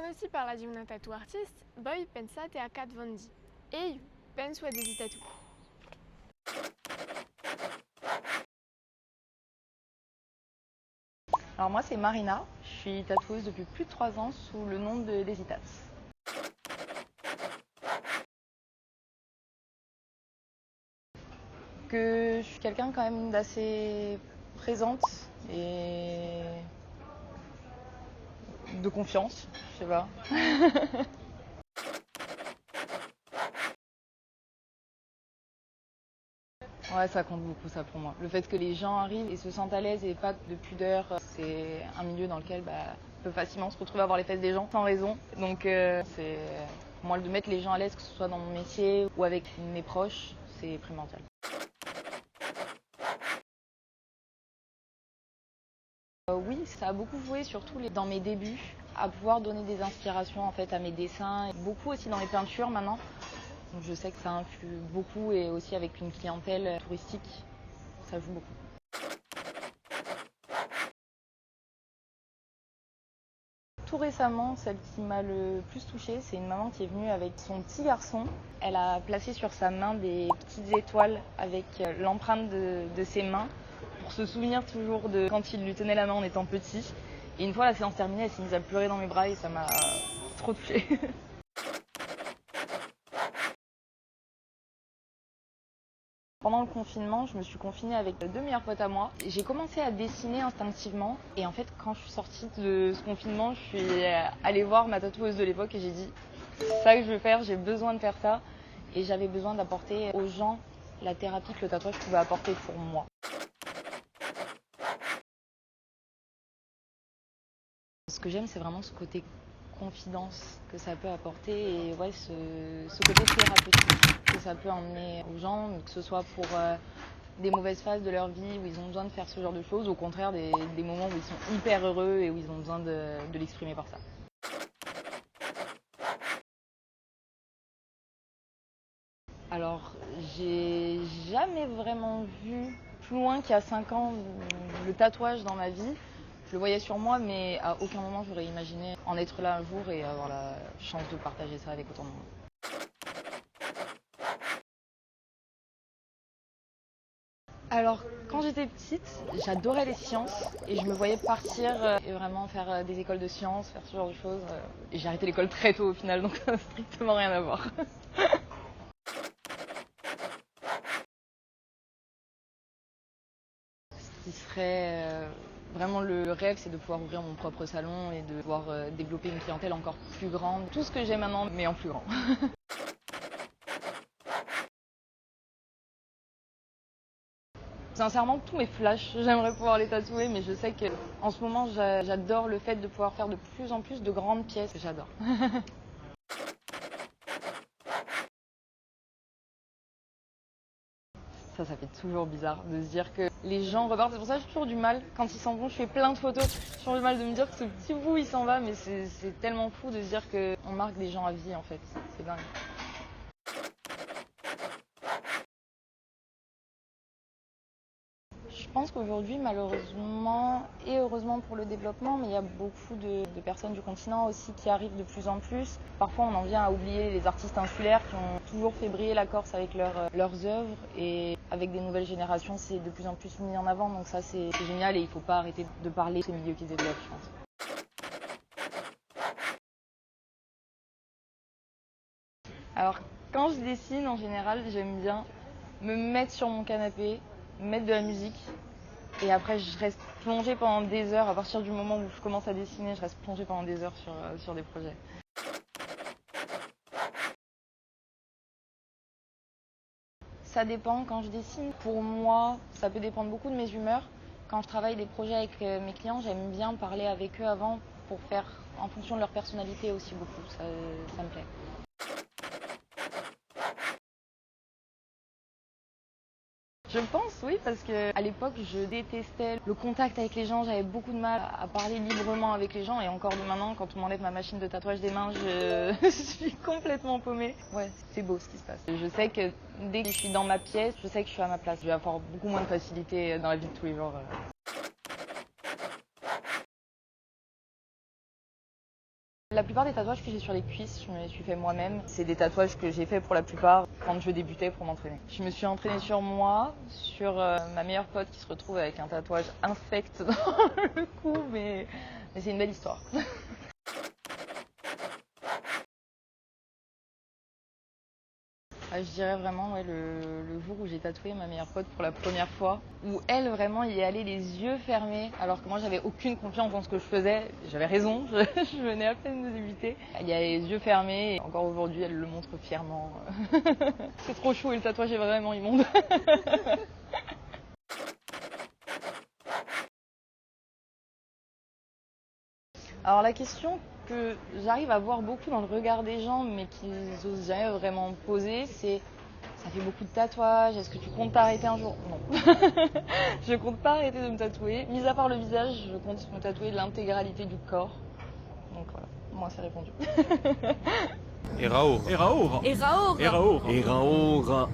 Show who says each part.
Speaker 1: Conosci parlare di una tattoo artist, voi pensate a Kat Von D. E io penso a Daisy Tattoo.
Speaker 2: Alors moi c'est Marina, je suis tatoueuse depuis plus de 3 ans sous le nom de Daisy Tats. Que je suis quelqu'un quand même d'assez présente et de confiance, je sais pas. Ouais, ça compte beaucoup ça pour moi. Le fait que les gens arrivent et se sentent à l'aise et pas de pudeur, c'est un milieu dans lequel on peut facilement se retrouver à voir les fesses des gens sans raison. Donc c'est pour moi de mettre les gens à l'aise, que ce soit dans mon métier ou avec mes proches, c'est primordial. Oui, ça a beaucoup joué, surtout dans mes débuts, à pouvoir donner des inspirations en fait à mes dessins, beaucoup aussi dans les peintures maintenant. Donc je sais que ça influe beaucoup et aussi avec une clientèle touristique, ça joue beaucoup. Tout récemment, celle qui m'a le plus touchée, c'est une maman qui est venue avec son petit garçon. Elle a placé sur sa main des petites étoiles avec l'empreinte de ses mains pour se souvenir toujours de quand il lui tenait la main en étant petit. Et une fois la séance terminée, elle s'est mise à pleurer dans mes bras et ça m'a trop touchée. Pendant le confinement, je me suis confinée avec 2 meilleures potes à moi. J'ai commencé à dessiner instinctivement et en fait quand je suis sortie de ce confinement, je suis allée voir ma tatoueuse de l'époque et j'ai dit c'est ça que je veux faire, j'ai besoin de faire ça et j'avais besoin d'apporter aux gens la thérapie que le tatouage pouvait apporter pour moi. Ce que j'aime, c'est vraiment ce côté confidence que ça peut apporter et ouais, ce côté thérapeutique que ça peut emmener aux gens, que ce soit pour des mauvaises phases de leur vie où ils ont besoin de faire ce genre de choses, au contraire des moments où ils sont hyper heureux et où ils ont besoin de l'exprimer par ça. Alors, j'ai jamais vraiment vu plus loin qu'il y a 5 ans le tatouage dans ma vie. Je le voyais sur moi, mais à aucun moment j'aurais imaginé en être là un jour et avoir la chance de partager ça avec autant de monde. Alors, quand j'étais petite, j'adorais les sciences et je me voyais partir et vraiment faire des écoles de sciences, faire ce genre de choses. Et j'ai arrêté l'école très tôt au final, donc ça n'a strictement rien à voir. Ce qui serait vraiment le rêve, c'est de pouvoir ouvrir mon propre salon et de pouvoir développer une clientèle encore plus grande. Tout ce que j'ai maintenant, mais en plus grand. Sincèrement, tous mes flashs, j'aimerais pouvoir les tatouer, mais je sais qu'en ce moment, j'adore le fait de pouvoir faire de plus en plus de grandes pièces. J'adore. Ça fait toujours bizarre de se dire que les gens repartent. C'est pour ça que j'ai toujours du mal. Quand ils s'en vont, je fais plein de photos. J'ai toujours du mal de me dire que ce petit bout, il s'en va, mais c'est tellement fou de se dire qu'on marque des gens à vie, en fait. C'est dingue. Je pense qu'aujourd'hui, malheureusement, et heureusement pour le développement, mais il y a beaucoup de personnes du continent aussi qui arrivent de plus en plus. Parfois, on en vient à oublier les artistes insulaires qui ont toujours fait briller la Corse avec leurs œuvres. Et avec des nouvelles générations, c'est de plus en plus mis en avant. Donc ça, c'est génial et il ne faut pas arrêter de parler de ces milieux qui se développent, je pense. Alors, quand je dessine, en général, j'aime bien me mettre sur mon canapé, mettre de la musique. Et après, je reste plongée pendant des heures. À partir du moment où je commence à dessiner, je reste plongée pendant des heures sur des projets. Ça dépend quand je dessine. Pour moi, ça peut dépendre beaucoup de mes humeurs. Quand je travaille des projets avec mes clients, j'aime bien parler avec eux avant pour faire en fonction de leur personnalité aussi beaucoup. Ça me plaît. Je pense, oui, parce qu'à l'époque, je détestais le contact avec les gens. J'avais beaucoup de mal à parler librement avec les gens. Et encore de maintenant, quand on m'enlève ma machine de tatouage des mains, je suis complètement paumée. Ouais, c'est beau ce qui se passe. Je sais que dès que je suis dans ma pièce, je sais que je suis à ma place. Je vais avoir beaucoup moins de facilité dans la vie de tous les jours. La plupart des tatouages que j'ai sur les cuisses, je me les suis fait moi-même. C'est des tatouages que j'ai fait pour la plupart quand je débutais pour m'entraîner. Je me suis entraînée sur moi, sur ma meilleure pote qui se retrouve avec un tatouage infect dans le cou, mais c'est une belle histoire. Je dirais vraiment le jour où j'ai tatoué ma meilleure pote pour la première fois, où elle vraiment y est allée les yeux fermés, alors que moi j'avais aucune confiance dans ce que je faisais. J'avais raison, je venais à peine de débuter. Elle y a les yeux fermés et encore aujourd'hui elle le montre fièrement. C'est trop chaud et le tatouage est vraiment immonde. Alors la question que j'arrive à voir beaucoup dans le regard des gens, mais qu'ils n'osent jamais vraiment poser, c'est: ça fait beaucoup de tatouages, est-ce que tu comptes t'arrêter un jour? Non. Je compte pas arrêter de me tatouer. Mis à part le visage, je compte me tatouer l'intégralité du corps. Donc voilà, moi c'est répondu.
Speaker 3: Eraora. Eraora.
Speaker 4: Eraora.
Speaker 3: Eraora.
Speaker 4: Eraora.